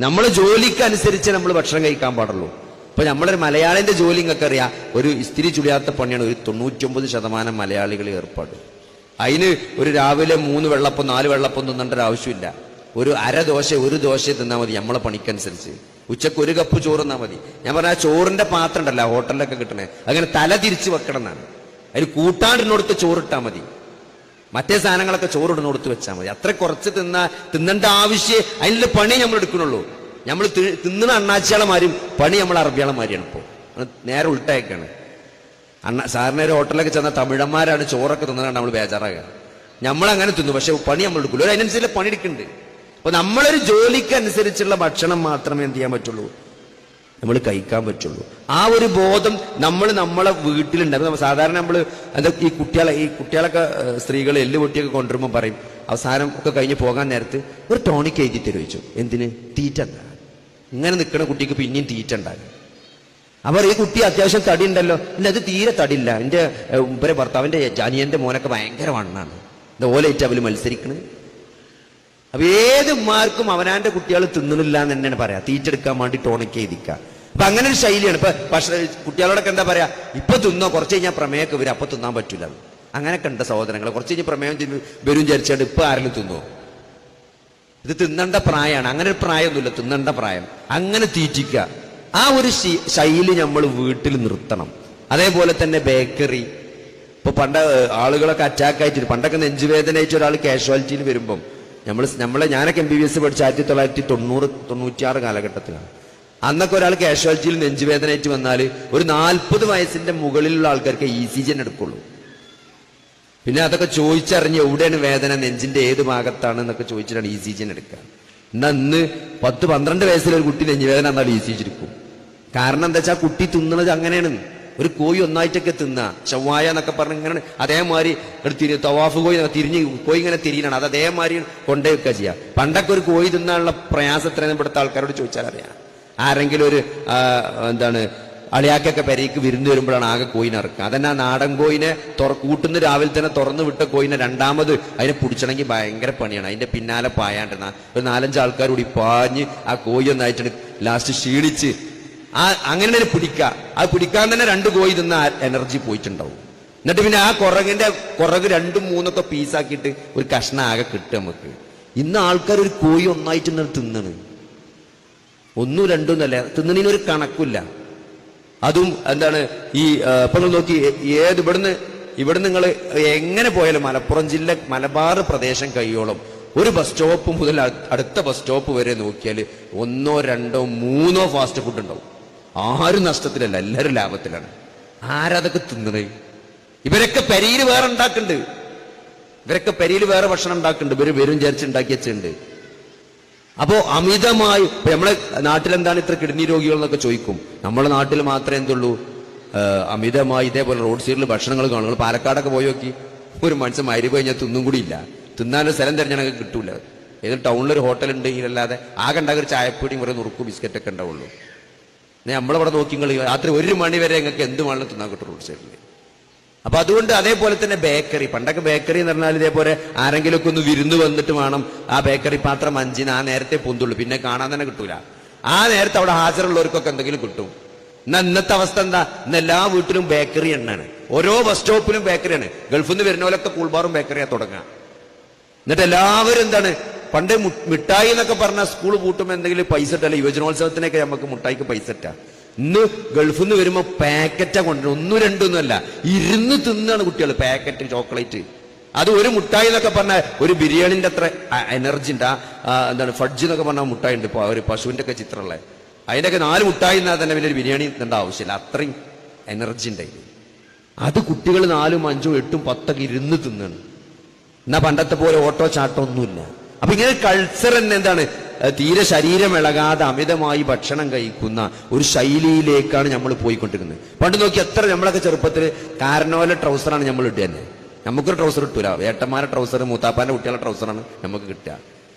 നമ്മൾ ജോലിക്കനുസരിച്ച് നമ്മൾ ഭക്ഷണം കഴിക്കാൻ പാടുള്ളൂ. ഇപ്പൊ നമ്മളൊരു മലയാളിന്റെ ജോലി നിങ്ങൾക്ക് അറിയാം, ഒരു ഇസ്തിരി ചുളിയാത്ത പണിയാണ് ഒരു 99% മലയാളികൾ ഏർപ്പാട്. അതിന് ഒരു രാവിലെ 3 വെള്ളപ്പം 4 വെള്ളപ്പം തിന്നേണ്ട ഒരു ആവശ്യമില്ല. ഒരു ഒരു ദോശ തിന്നാൽ മതി നമ്മളെ പണിക്കനുസരിച്ച്. ഉച്ചക്ക് 1 കപ്പ് ചോറ് തിന്നാൽ മതി. ഞാൻ പറഞ്ഞ ആ ചോറിന്റെ പാത്രം ഉണ്ടല്ലോ ഹോട്ടലിലൊക്കെ കിട്ടണേ, അങ്ങനെ തല തിരിച്ച് വെക്കണം എന്നാണ്. അതിൽ കൂട്ടാണ്ടിനോടുത്ത് ചോറിട്ടാൽ മതി, മറ്റേ സാധനങ്ങളൊക്കെ ചോറിടുന്നോടുത്ത് വെച്ചാൽ മതി. അത്ര കുറച്ച് തിന്നേണ്ട ആവശ്യം അതിനുള്ള പണി നമ്മൾ എടുക്കണുള്ളൂ. നമ്മൾ തിന്നുന്ന അണ്ണാച്ചിയാളമാരും പണി നമ്മൾ അറബിയാളമാരിയാണ്. ഇപ്പോൾ നേരെ ഉൾട്ടയൊക്കെയാണ്. സാറിന് ഒരു ഹോട്ടലിലൊക്കെ ചെന്നാൽ തമിഴന്മാരാണ് ചോറൊക്കെ തിന്നതാണ് നമ്മൾ ബേജാറാകുക. നമ്മളങ്ങനെ തിന്നു, പക്ഷെ പണി നമ്മൾ എടുക്കുള്ളൂ. ഒരു അതിനനുസരിച്ച് പണി എടുക്കുന്നുണ്ട്. അപ്പൊ നമ്മളൊരു ജോലിക്ക് അനുസരിച്ചുള്ള ഭക്ഷണം മാത്രമേ എന്ത് ചെയ്യാൻ പറ്റുള്ളൂ, നമ്മൾ കഴിക്കാൻ പറ്റുള്ളൂ. ആ ഒരു ബോധം നമ്മളെ വീട്ടിലുണ്ടാകും. സാധാരണ നമ്മൾ എന്താ ഈ കുട്ടികളൊക്കെ സ്ത്രീകൾ എല്ല് പൊട്ടിയൊക്കെ കൊണ്ടുവരുമ്പോൾ പറയും, അവസാനം ഒക്കെ കഴിഞ്ഞ് പോകാൻ നേരത്ത് ഒരു ടോണിക്ക് എഴുതി തരും ചോദിച്ചു. എന്തിന്? തീറ്റ ഉണ്ടാകും. ഇങ്ങനെ നിൽക്കുന്ന കുട്ടിക്ക് പിന്നെയും തീറ്റ ഉണ്ടാകും. അവർ ഈ കുട്ടി അത്യാവശ്യം തടി ഉണ്ടല്ലോ, ഇല്ല അത് തീരെ തടിയില്ല, എൻ്റെ ഭർത്താവിൻ്റെ അനിയൻ്റെ മോനൊക്കെ ഭയങ്കര വണ്ണാണ്, എന്താ ഓലയിറ്റ് അവര് മത്സരിക്കണത്. അപ്പൊ ഏത് ഉമ്മാർക്കും അവനാന്റെ കുട്ടികൾ തിന്നണില്ല എന്ന് തന്നെയാണ് പറയാ, തീറ്റെടുക്കാൻ വേണ്ടി ടോണിക്ക് എഴുതിക്കുക. അപ്പൊ അങ്ങനെ ഒരു ശൈലിയാണ്. ഇപ്പൊ കുട്ടികളോടൊക്കെ എന്താ പറയാ, ഇപ്പൊ തിന്നോ, കുറച്ച് കഴിഞ്ഞാൽ പ്രമേയമൊക്കെ വരും, അപ്പൊ തിന്നാൻ പറ്റൂല. അങ്ങനെയൊക്കെ ഉണ്ട് സഹോദരങ്ങൾ. കുറച്ച് കഴിഞ്ഞ് പ്രമേയം വരും വിചാരിച്ചാണ്ട് ഇപ്പൊ ആരെങ്കിലും തിന്നോ? ഇത് തിന്നേണ്ട പ്രായമാണ്. അങ്ങനെ ഒരു പ്രായമൊന്നുമില്ല, തിന്നേണ്ട പ്രായം. അങ്ങനെ തീറ്റിക്കുക, ആ ഒരു ശൈലി നമ്മൾ വീട്ടിൽ നിർത്തണം. അതേപോലെ തന്നെ ബേക്കറി. ഇപ്പൊ പണ്ട് ആളുകളൊക്കെ അറ്റാക്ക് ആയിട്ട്, പണ്ടൊക്കെ നെഞ്ചുവേദനയായിട്ട് ഒരാൾ കാഷ്വാലിറ്റിയിൽ വരുമ്പം ഞാനൊക്കെ MBBS പഠിച്ച 1990-96 കാലഘട്ടത്തിലാണ്. അന്നൊക്കെ ഒരാൾ കാഷ്വാലിറ്റിയിൽ നെഞ്ചുവേദനയായിട്ട് വന്നാൽ ഒരു 40 വയസ്സിന്റെ മുകളിലുള്ള ആൾക്കാർക്ക് ECG എടുക്കുള്ളൂ. പിന്നെ അതൊക്കെ ചോദിച്ചറിഞ്ഞ് എവിടെയാണ് വേദന, നെഞ്ചിന്റെ ഏത് ഭാഗത്താണ് എന്നൊക്കെ ചോദിച്ചിട്ടാണ് ECG എടുക്കുക. എന്നാ ഇന്ന് 10-12 വയസ്സിലൊരു കുട്ടി നെഞ്ചുവേദന എന്നാൽ ECG എടുക്കും. കാരണം എന്താ വെച്ചാൽ കുട്ടി തിന്നണത് അങ്ങനെയാണ്. ഒരു കോഴി ഒന്നായിട്ടൊക്കെ തിന്ന ചൊവ്വായ എന്നൊക്കെ പറഞ്ഞ് ഇങ്ങനെ അതേമാതിരി തവാഫ് കോഴി തിരിഞ്ഞ് കോഴി ഇങ്ങനെ തിരിയണം, അത് അതേമാതിരി കൊണ്ടുവയ്ക്കുക ചെയ്യുക. പണ്ടൊക്കെ ഒരു കോഴി തിന്നാനുള്ള പ്രയാസം എത്രയെന്ന് ഇവിടുത്തെ ആൾക്കാരോട് ചോദിച്ചാൽ അറിയാം. ആരെങ്കിലും ഒരു അളിയാക്കൊക്കെ പെരയ്ക്ക് വിരുന്ന് വരുമ്പോഴാണ് ആകെ കോയിനെ ഇറക്കുക. അതന്നെ ആ നാടൻ കോയിനെ കൂട്ടുന്ന രാവിലെ തന്നെ തുറന്നു വിട്ട കോയിനെ രണ്ടാമത് അതിനെ പിടിച്ചണമെങ്കിൽ ഭയങ്കര പണിയാണ്. അതിന്റെ പിന്നാലെ പായാണ്ട് ഒരു 4-5 ആൾക്കാർ കൂടി പാഞ്ഞ് ആ കോയി ഒന്നായിട്ട് ലാസ്റ്റ് ക്ഷീണിച്ച് അങ്ങനെ തന്നെ പിടിക്കുക. അത് പിടിക്കാൻ തന്നെ 2 കോഴി തിന്ന എനർജി പോയിട്ടുണ്ടാവും. എന്നിട്ട് പിന്നെ ആ കുറക് 2-3 പീസാക്കിയിട്ട് ഒരു കഷ്ണം ആകെ കിട്ടും നമുക്ക്. ഇന്ന് ആൾക്കാർ ഒരു കോഴി ഒന്നായിട്ട് തിന്നണ്, 1-2 എന്നല്ല, തിന്നണതിനൊരു കണക്കില്ല. അതും എന്താണ് ഈ ഇപ്പൊ നോക്കി ഇവിടുന്ന് നിങ്ങൾ എങ്ങനെ പോയാലും മലപ്പുറം ജില്ല മലബാർ പ്രദേശം കഴിയോളം ഒരു ബസ് സ്റ്റോപ്പ് മുതൽ അടുത്ത ബസ് സ്റ്റോപ്പ് വരെ നോക്കിയാൽ 1-2-3 ഫാസ്റ്റ് ഫുഡ് ഉണ്ടാവും. ആരും നഷ്ടത്തിലല്ല, എല്ലാവരും ലാഭത്തിലാണ്. ആരതൊക്കെ തിന്നണേ? ഇവരൊക്കെ പെരിയിൽ വേറെ ഉണ്ടാക്കുന്നുണ്ട്, ഇവരൊക്കെ പെരിയിൽ വേറെ ഭക്ഷണം ഉണ്ടാക്കുന്നുണ്ട്, ഇവര് വരും വിചാരിച്ച് ഉണ്ടാക്കി വെച്ചിട്ടുണ്ട്. അപ്പോ അമിതമായി ഇപ്പൊ നമ്മളെ നാട്ടിലെന്താണ് ഇത്ര കിഡ്നി രോഗികൾ എന്നൊക്കെ ചോദിക്കും. നമ്മുടെ നാട്ടിൽ മാത്രമേ എന്തുള്ളൂ, അമിതമായി ഇതേപോലെ റോഡ് സൈഡിൽ ഭക്ഷണങ്ങൾ കാണും. പാലക്കാടൊക്കെ പോയി നോക്കി, ഒരു മനുഷ്യൻ മരി കഴിഞ്ഞാൽ തിന്നും കൂടി ഇല്ല, തിന്നാനൊരു സ്ഥലം തിരഞ്ഞാൽ കിട്ടൂല. ഏത് ടൗണിലൊരു ഹോട്ടൽ ഉണ്ടെങ്കിലല്ലാതെ ആകെ ഉണ്ടാകുന്ന ഒരു ചായപ്പൊടിയും കുറെ നുറുക്കും ബിസ്ക്കറ്റൊക്കെ ഉണ്ടാവുള്ളൂ. നമ്മളവിടെ നോക്കി രാത്രി 1 മണി വരെ നിങ്ങൾക്ക് എന്ത് വേണമെങ്കിലും തിന്നാൻ കിട്ടും റോഡ് സൈഡിൽ. അപ്പൊ അതുകൊണ്ട് അതേപോലെ തന്നെ ബേക്കറി, പണ്ടൊക്കെ ബേക്കറി എന്ന് പറഞ്ഞാൽ ഇതേപോലെ ആരെങ്കിലുമൊക്കെ ഒന്ന് വിരുന്ന് വന്നിട്ട് വേണം ആ ബേക്കറി പാത്രം 5-ന് ആ നേരത്തെ പൊന്തുള്ളൂ, പിന്നെ കാണാൻ തന്നെ കിട്ടൂല. ആ നേരത്തെ അവിടെ ഹാജരുള്ളവർക്കൊക്കെ എന്തെങ്കിലും കിട്ടും. എന്നാ ഇന്നത്തെ അവസ്ഥ എന്താ? ഇന്ന് എല്ലാ വീട്ടിലും ബേക്കറി എണ്ണാണ്, ഓരോ ബസ് സ്റ്റോപ്പിലും ബേക്കറിയാണ്. ഗൾഫിൽ നിന്ന് വരുന്നവരൊക്കെ കൂൾബാറും ബേക്കറിയാ തുടങ്ങുക. എന്നിട്ട് എല്ലാവരും എന്താണ്, പണ്ട് മിഠായി എന്നൊക്കെ പറഞ്ഞാൽ സ്കൂൾ പൂട്ടുമ്പോൾ എന്തെങ്കിലും പൈസ ഇട്ടല്ല, യുവജനോത്സവത്തിനൊക്കെ നമുക്ക് മിഠായിക്ക് പൈസ ഇട്ടാ. ഇന്ന് ഗൾഫിൽ നിന്ന് വരുമ്പോ പാക്കറ്റാ കൊണ്ടുവരും, 1-2 അല്ല, ഇരുന്ന് തിന്നാണ് കുട്ടികൾ പാക്കറ്റ് ചോക്ലേറ്റ്. അത് ഒരു മുട്ടായി എന്നൊക്കെ പറഞ്ഞാൽ ഒരു ബിരിയാണിന്റെ അത്ര എനർജി ഉണ്ട്. എന്താണ് ഫഡ്ജ് എന്നൊക്കെ പറഞ്ഞാൽ മുട്ടായി ഉണ്ട്, ഇപ്പൊ ഒരു പശുവിന്റെ ഒക്കെ ചിത്രമുള്ള അതിൻ്റെയൊക്കെ 4 മുട്ടായി എന്നാൽ തന്നെ വലിയൊരു ബിരിയാണി തിന്നേണ്ട ആവശ്യമില്ല, അത്രയും എനർജി ഉണ്ടായിരുന്നു. അത് കുട്ടികൾ 4, 5, 8, 10 ഇരുന്ന് തിന്നാണ്. എന്നാ പണ്ടത്തെ പോലെ ഓട്ടോ ചാട്ടോ ഒന്നുമില്ല. അപ്പൊ ഇങ്ങനെ കൾച്ചർ തന്നെ എന്താണ്, തീരെ ശരീരം ഇളകാതെ അമിതമായി ഭക്ഷണം കഴിക്കുന്ന ഒരു ശൈലിയിലേക്കാണ് നമ്മൾ പോയിക്കൊണ്ടിരിക്കുന്നത്. പണ്ട് നോക്കി എത്ര നമ്മളൊക്കെ ചെറുപ്പത്തിൽ കാരണവല ട്രൗസറാണ് നമ്മൾ ഇട്ടുക തന്നെ. നമുക്കൊരു ട്രൗസർ കിട്ടൂല, ഏട്ടന്മാരുടെ ട്രൗസർ മൂത്താപ്പാന്റെ കുട്ടികളുടെ ട്രൗസറാണ് നമുക്ക് കിട്ടുക.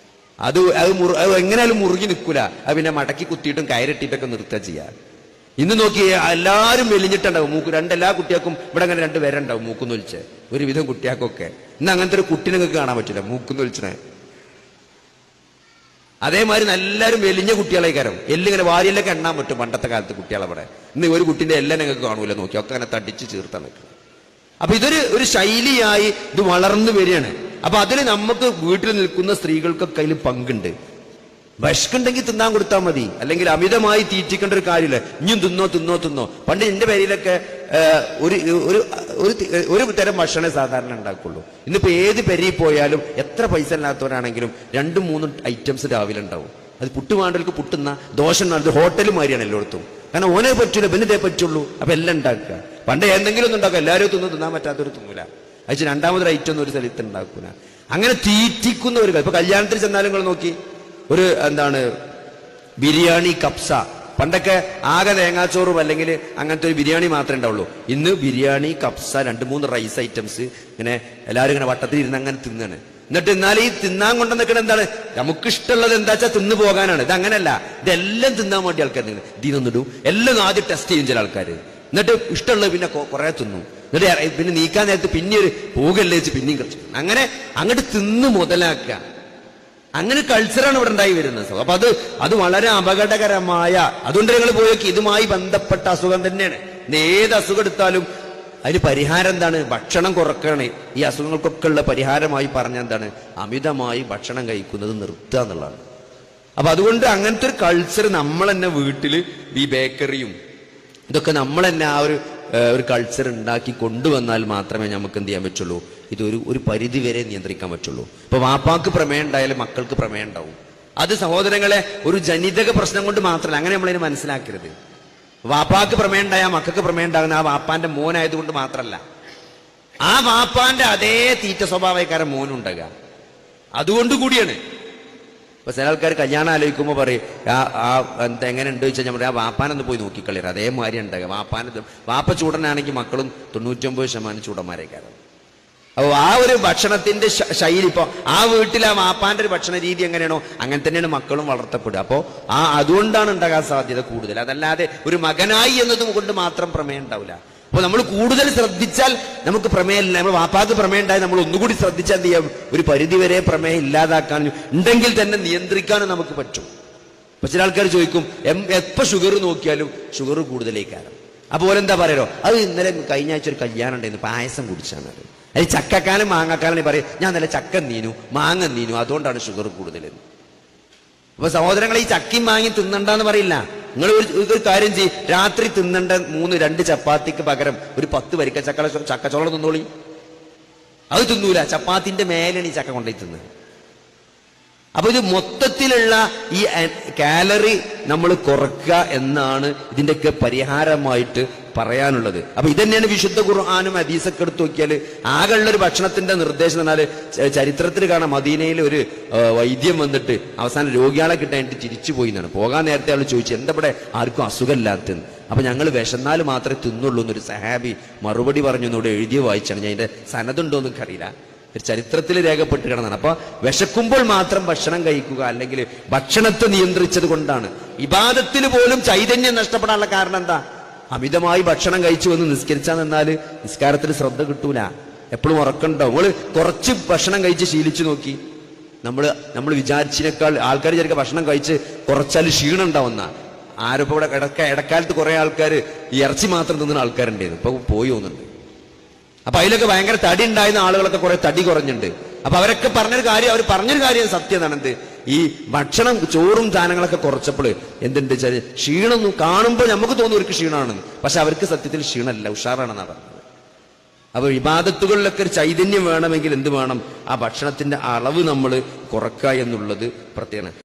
അത് എങ്ങനെയാലും മുറുകി നിൽക്കൂല, അത് പിന്നെ മടക്കി കുത്തിയിട്ടും കയറിട്ടിട്ടൊക്കെ നിർത്തുക ചെയ്യുക. ഇന്ന് നോക്കി എല്ലാവരും മെലിഞ്ഞിട്ടുണ്ടാവും. എല്ലാ കുട്ടികൾക്കും ഇവിടെ അങ്ങനെ 2 പേരുണ്ടാവും മൂക്കുന്നൊലിച്ച്, ഒരുവിധം കുട്ടികൾക്കൊക്കെ. ഇന്ന് അങ്ങനത്തെ ഒരു കുട്ടിനെ നിങ്ങൾക്ക് കാണാൻ പറ്റില്ല മൂക്കുന്നൊലിച്ചിനെ. അതേമാതിരി എല്ലാവരും വെലിഞ്ഞ കുട്ടികളേക്കാരം എല്ലിങ്ങനെ വാരിയിലൊക്കെ എണ്ണാൻ പറ്റും പണ്ടത്തെ കാലത്ത് കുട്ടികളവിടെ. ഇന്ന് ഒരു കുട്ടിന്റെ എല്ലാം ഞങ്ങൾക്ക് കാണൂല, നോക്കി ഒക്കെ അങ്ങനെ തടിച്ച് ചീർത്താൻ നിൽക്കുന്നത്. അപ്പൊ ഒരു ശൈലിയായി ഇത് വളർന്നു വരികയാണ്. അപ്പൊ അതിന് നമുക്ക് വീട്ടിൽ നിൽക്കുന്ന സ്ത്രീകൾക്കൊക്കെ അതിൽ പങ്കുണ്ട്. വിശക്കുണ്ടെങ്കിൽ തിന്നാൻ കൊടുത്താൽ മതി, അല്ലെങ്കിൽ അമിതമായി തീറ്റിക്കേണ്ട ഒരു കാര്യമില്ല. ഇനിയും തിന്നോ. പണ്ട് എന്റെ പേരിലൊക്കെ ഒരു തരം ഭക്ഷണമേ സാധാരണ ഉണ്ടാക്കുള്ളൂ. ഇന്നിപ്പോ ഏത് പെരിയിൽ പോയാലും എത്ര പൈസ ഇല്ലാത്തവരാണെങ്കിലും 2-3 ഐറ്റംസ് രാവിലെ ഉണ്ടാവും. അത് പുട്ട് വേണ്ടവർക്ക് പുട്ടുന്ന, ദോശ വേണ്ടത് ഹോട്ടൽ മാതിരിയാണ് എല്ലായിടത്തും. കാരണം ഓനെ പറ്റൂല, പിന്നെ പറ്റുള്ളൂ. അപ്പൊ എല്ലാം ഉണ്ടാക്കുക. പണ്ട് എന്തെങ്കിലും ഒന്നും ഉണ്ടാക്കുക, എല്ലാവരും തിന്നാൻ പറ്റാത്തവർ തിന്നൂല. അയച്ച് രണ്ടാമതൊരു ഐറ്റം ഒന്നും ഒരു സ്ഥലത്ത് ഉണ്ടാക്കൂല. അങ്ങനെ തീറ്റിക്കുന്ന ഒരു ഇപ്പൊ കല്യാണത്തിൽ ചെന്നാലും നിങ്ങൾ നോക്കി, ഒരു ബിരിയാണി കപ്സ. പണ്ടൊക്കെ ആകെ തേങ്ങാച്ചോറും അല്ലെങ്കിൽ അങ്ങനത്തെ ഒരു ബിരിയാണി മാത്രമേ ഉണ്ടാവുള്ളൂ. ഇന്ന് ബിരിയാണി, കപ്സ, 2-3 റൈസ് ഐറ്റംസ് ഇങ്ങനെ എല്ലാവരും ഇങ്ങനെ വട്ടത്തിൽ ഇരുന്ന് അങ്ങനെ തിന്നാണ്. എന്നിട്ട് എന്നാൽ ഈ തിന്നാൻ കൊണ്ടു നിൽക്കണം എന്താണ്, നമുക്ക് ഇഷ്ടമുള്ളത് എന്താ വെച്ചാൽ തിന്നു പോകാനാണ്. ഇത് അങ്ങനല്ല, ഇതെല്ലാം തിന്നാൻ വേണ്ടി ആൾക്കാർ ഇതിനൊന്നിടും. എല്ലാം ആദ്യം ടെസ്റ്റ് ചെയ്യും ചില ആൾക്കാർ. എന്നിട്ട് ഇഷ്ടമുള്ളത് പിന്നെ കുറെ തിന്നും. എന്നിട്ട് പിന്നെ നീക്കാൻ നേരത്ത് പിന്നെ ഒരു പോകല്ലേ വെച്ച് പിന്നെയും കളിച്ചു. അങ്ങനെ അങ്ങോട്ട് തിന്ന് മുതലാക്കുക. അങ്ങനെ കൾച്ചറാണ് ഇവിടെ ഉണ്ടായി വരുന്നത്. അപ്പൊ അത് വളരെ അപകടകരമായ, അതുകൊണ്ട് ഞങ്ങൾ പോയൊക്കെ ഇതുമായി ബന്ധപ്പെട്ട അസുഖം തന്നെയാണ്. ഏത് അസുഖം എടുത്താലും അതിന് പരിഹാരം എന്താണ്? ഭക്ഷണം കുറക്കണം. ഈ അസുഖങ്ങൾക്കൊക്കെ ഉള്ള പരിഹാരമായി പറഞ്ഞ എന്താണ്? അമിതമായി ഭക്ഷണം കഴിക്കുന്നത് നിർത്തുക എന്നുള്ളതാണ്. അപ്പൊ അതുകൊണ്ട് അങ്ങനത്തെ ഒരു കൾച്ചർ നമ്മൾ തന്നെ വീട്ടിൽ ഈ ബേക്കറിയും ഇതൊക്കെ നമ്മൾ തന്നെ ആ ഒരു കൾച്ചർ ഉണ്ടാക്കി കൊണ്ടുവന്നാൽ മാത്രമേ നമുക്ക് എന്ത് ചെയ്യാൻ പറ്റുള്ളൂ, ഒരു പരിധി വരെ നിയന്ത്രിക്കാൻ പറ്റുള്ളൂ. ഇപ്പൊ വാപ്പാക്ക് പ്രമേയം ഉണ്ടായാലും മക്കൾക്ക് പ്രമേയം ഉണ്ടാവും. അത് സഹോദരങ്ങളെ ഒരു ജനിതക പ്രശ്നം കൊണ്ട് മാത്രമല്ല, അങ്ങനെ നമ്മളതിനെ മനസ്സിലാക്കരുത്. വാപ്പാക്ക് പ്രമേയം ഉണ്ടായാൽ മക്കൾക്ക് പ്രമേയം ഉണ്ടാകുന്ന ആ വാപ്പാന്റെ മോനായതുകൊണ്ട് മാത്രമല്ല, ആ വാപ്പാന്റെ അതേ തീറ്റ സ്വഭാവക്കാരൻ മോനുണ്ടാകുക അതുകൊണ്ട് കൂടിയാണ്. ഇപ്പൊ ചില ആൾക്കാർ കല്യാണം ആലോചിക്കുമ്പോൾ പറയും എന്താ എങ്ങനെ ഉണ്ട് ചോദിച്ചാൽ ഞാൻ പറയാം, ആ വാപ്പാനൊന്ന് പോയി നോക്കിക്കളയർ, അതേമാതിരി ഉണ്ടാകുക. വാപ്പ ചൂടനാണെങ്കിൽ മക്കളും 99% ചൂടന്മാരേക്കാരം. അപ്പോൾ ആ ഒരു ഭക്ഷണത്തിന്റെ ശൈലി, ഇപ്പൊ ആ വീട്ടിൽ ആ വാപ്പാന്റെ ഒരു ഭക്ഷണ രീതി എങ്ങനെയാണോ അങ്ങനെ തന്നെയാണ് മക്കളും വളർത്തപ്പെടുക. അപ്പോൾ അതുകൊണ്ടാണ് ഉണ്ടാകാൻ സാധ്യത കൂടുതൽ. അതല്ലാതെ ഒരു മകനായി എന്നതും കൊണ്ട് മാത്രം പ്രമേയം ഉണ്ടാവില്ല. അപ്പൊ നമ്മൾ കൂടുതൽ ശ്രദ്ധിച്ചാൽ നമുക്ക് പ്രമേയമില്ല. നമ്മൾ വാപ്പാക്ക് പ്രമേയം ഉണ്ടായി നമ്മൾ ഒന്നുകൂടി ശ്രദ്ധിച്ചാൽ എന്ത് ചെയ്യാം, ഒരു പരിധിവരെ പ്രമേയം ഇല്ലാതാക്കാനും ഉണ്ടെങ്കിൽ തന്നെ നിയന്ത്രിക്കാനും നമുക്ക് പറ്റും. അപ്പൊ ചില ആൾക്കാർ ചോദിക്കും, എപ്പോ ഷുഗർ നോക്കിയാലും ഷുഗർ കൂടുതലേക്കാരം. അതുപോലെ എന്താ പറയലോ, അത് ഇന്നലെ കഴിഞ്ഞ ആഴ്ച ഒരു കല്യാണം ഉണ്ടായിരുന്നു, പായസം കുടിച്ചാണ്. അത് ചക്കക്കാലം മാങ്ങാക്കാലം പറയും, ഞാൻ നല്ല ചക്ക നീനു മാങ്ങ നീനു, അതുകൊണ്ടാണ് ഷുഗർ കൂടുതലെന്ന്. അപ്പൊ സഹോദരങ്ങൾ, ഈ ചക്കയും മാങ്ങി തിന്നണ്ടെന്ന് പറയില്ല. നിങ്ങൾ ഒരു കാര്യം ചെയ്യും, രാത്രി തിന്നണ്ട 2 ചപ്പാത്തിക്ക് പകരം ഒരു 10 വരിക്ക ചക്കച്ചോളം തിന്നോളി. അത് തിന്നൂല, ചപ്പാത്തിന്റെ മേലാണ് ഈ ചക്ക കൊണ്ടുപോയി തിന്നത്. അപ്പൊ ഇത് മൊത്തത്തിലുള്ള ഈ കാലറി നമ്മൾ കുറക്കുക എന്നാണ് ഇതിന്റെയൊക്കെ പരിഹാരമായിട്ട് പറയാനുള്ളത്. അപ്പൊ ഇതന്നെയാണ് വിശുദ്ധ ഖുർആനും ഹദീസൊക്കെ എടുത്ത് നോക്കിയാൽ ആകെയുള്ളൊരു ഭക്ഷണത്തിന്റെ നിർദ്ദേശം എന്നാൽ ചരിത്രത്തിൽ കാണാം. മദീനയിൽ ഒരു വൈദ്യം വന്നിട്ട് അവസാനം രോഗികളെ കിട്ടാനായിട്ട് തിരിച്ചുപോയി എന്നാണ്. പോകാൻ നേരത്തെ ആൾ ചോദിച്ചു, എന്താ ഇവിടെ ആർക്കും അസുഖമില്ലാത്തത്? അപ്പൊ ഞങ്ങൾ വിശന്നാൽ മാത്രമേ തിന്നുള്ളൂ എന്നൊരു സഹാബി മറുപടി പറഞ്ഞു. എന്നോട് എഴുതിയ വായിച്ചാണ്, ഞാൻ അതിന്റെ സനതുണ്ടോ എന്നൊക്കെ അറിയില്ല, ഒരു ചരിത്രത്തിൽ രേഖപ്പെട്ട് കിടന്നാണ്. അപ്പൊ വിശക്കുമ്പോൾ മാത്രം ഭക്ഷണം കഴിക്കുക, അല്ലെങ്കിൽ ഭക്ഷണത്തെ നിയന്ത്രിച്ചത് കൊണ്ടാണ് ഇബാദത്തിൽ പോലും ചൈതന്യം നഷ്ടപ്പെടാനുള്ള കാരണം എന്താ? അമിതമായി ഭക്ഷണം കഴിച്ചു വന്ന് നിസ്കരിച്ചാൽ നിന്നാല് നിസ്കാരത്തിൽ ശ്രദ്ധ കിട്ടൂല, എപ്പോഴും ഉറക്കണ്ടാവും. നമ്മള് കുറച്ച് ഭക്ഷണം കഴിച്ച് ശീലിച്ചു നോക്കി, നമ്മൾ വിചാരിച്ചതിനേക്കാൾ ആൾക്കാർ വിചാരിക്കുക ഭക്ഷണം കഴിച്ച് കുറച്ചാൽ ക്ഷീണം ഉണ്ടാവുന്ന. ആരൊപ്പം ഇവിടെ ഇടക്കാലത്ത് കുറെ ആൾക്കാർ ഈ ഇറച്ചി മാത്രം തിന്നുന്ന ആൾക്കാരുണ്ടായിരുന്നു, ഇപ്പൊ പോയി തോന്നുന്നുണ്ട്. അപ്പൊ അതിലൊക്കെ ഭയങ്കര തടി ഉണ്ടായിരുന്ന ആളുകളൊക്കെ കുറെ തടി കുറഞ്ഞിട്ടുണ്ട്. അപ്പൊ അവരൊക്കെ അവർ പറഞ്ഞൊരു കാര്യം സത്യമാണ്. എന്ത്, ഈ ഭക്ഷണം ചോറും സാധനങ്ങളൊക്കെ കുറച്ചപ്പോൾ എന്തുണ്ട് വെച്ചാൽ ക്ഷീണം കാണുമ്പോൾ നമുക്ക് തോന്നും അവർക്ക് ക്ഷീണമാണെന്ന്, പക്ഷെ അവർക്ക് സത്യത്തിൽ ക്ഷീണമല്ല, ഉഷാറാണെന്നാണ് പറഞ്ഞത്. അപ്പൊ ഇബാദത്തുകളിലൊക്കെ ഒരു ചൈതന്യം വേണമെങ്കിൽ എന്ത് വേണം? ആ ഭക്ഷണത്തിന്റെ അളവ് നമ്മൾ കുറക്കുക എന്നുള്ളത് പ്രത്യേകമാണ്.